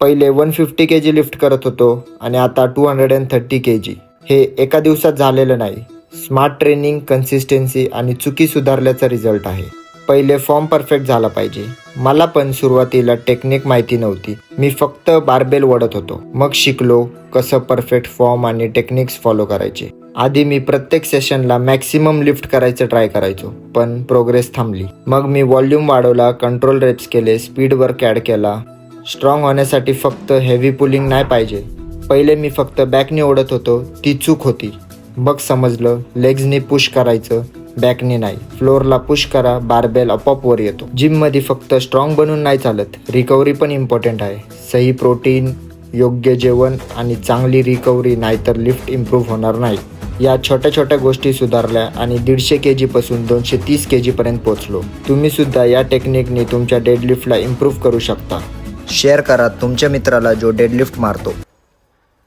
पहिले 150 kg lift करत होतो आणि आता 230 kg. हे एका दिवसात झालेलं नाही. स्मार्ट ट्रेनिंग, कन्सिस्टन्सी आणि चुकी सुधारल्याचा रिझल्ट आहे. पहिले फॉर्म परफेक्ट झाला पाहिजे. मला पण सुरुवातीला टेक्निक माहिती नव्हती. मी फक्त बारबेल ओढत होतो. मग शिकलो कसं परफेक्ट फॉर्म आणि टेक्निक्स फॉलो करायचे. आधी मी प्रत्येक सेशनला मॅक्सिमम लिफ्ट करायचं ट्राय करायचो, पण प्रोग्रेस थांबली. मग मी व्हॉल्यूम वाढवला, कंट्रोल रेप्स केले, स्पीड वर्क ॲड केला. स्ट्रॉंग होण्यासाठी फक्त हेवी पुलिंग नाही पाहिजे. पहिले मी फक्त बॅकने ओढत होतो, ती चूक होती. मग समजलं लेग्सनी पुश करायचं, बॅकने नाही. फ्लोअरला पुश करा, बारबेल आपोआप वर येतो. जिममध्ये फक्त स्ट्रॉंग बनून नाही चालत, रिकव्हरी पण इम्पॉर्टंट आहे. सही प्रोटीन, योग्य जेवण आणि चांगली रिकव्हरी, नाहीतर लिफ्ट इम्प्रूव्ह होणार नाही. या छोट्या छोट्या गोष्टी सुधारल्या आणि 150 kg पासून 230 kg पर्यंत पोहोचलो. तुम्ही सुद्धा या टेक्निकने तुमच्या डेडलिफ्टला इम्प्रूव्ह करू शकता. शेअर करा तुमच्या मित्राला जो डेडलिफ्ट मारतो.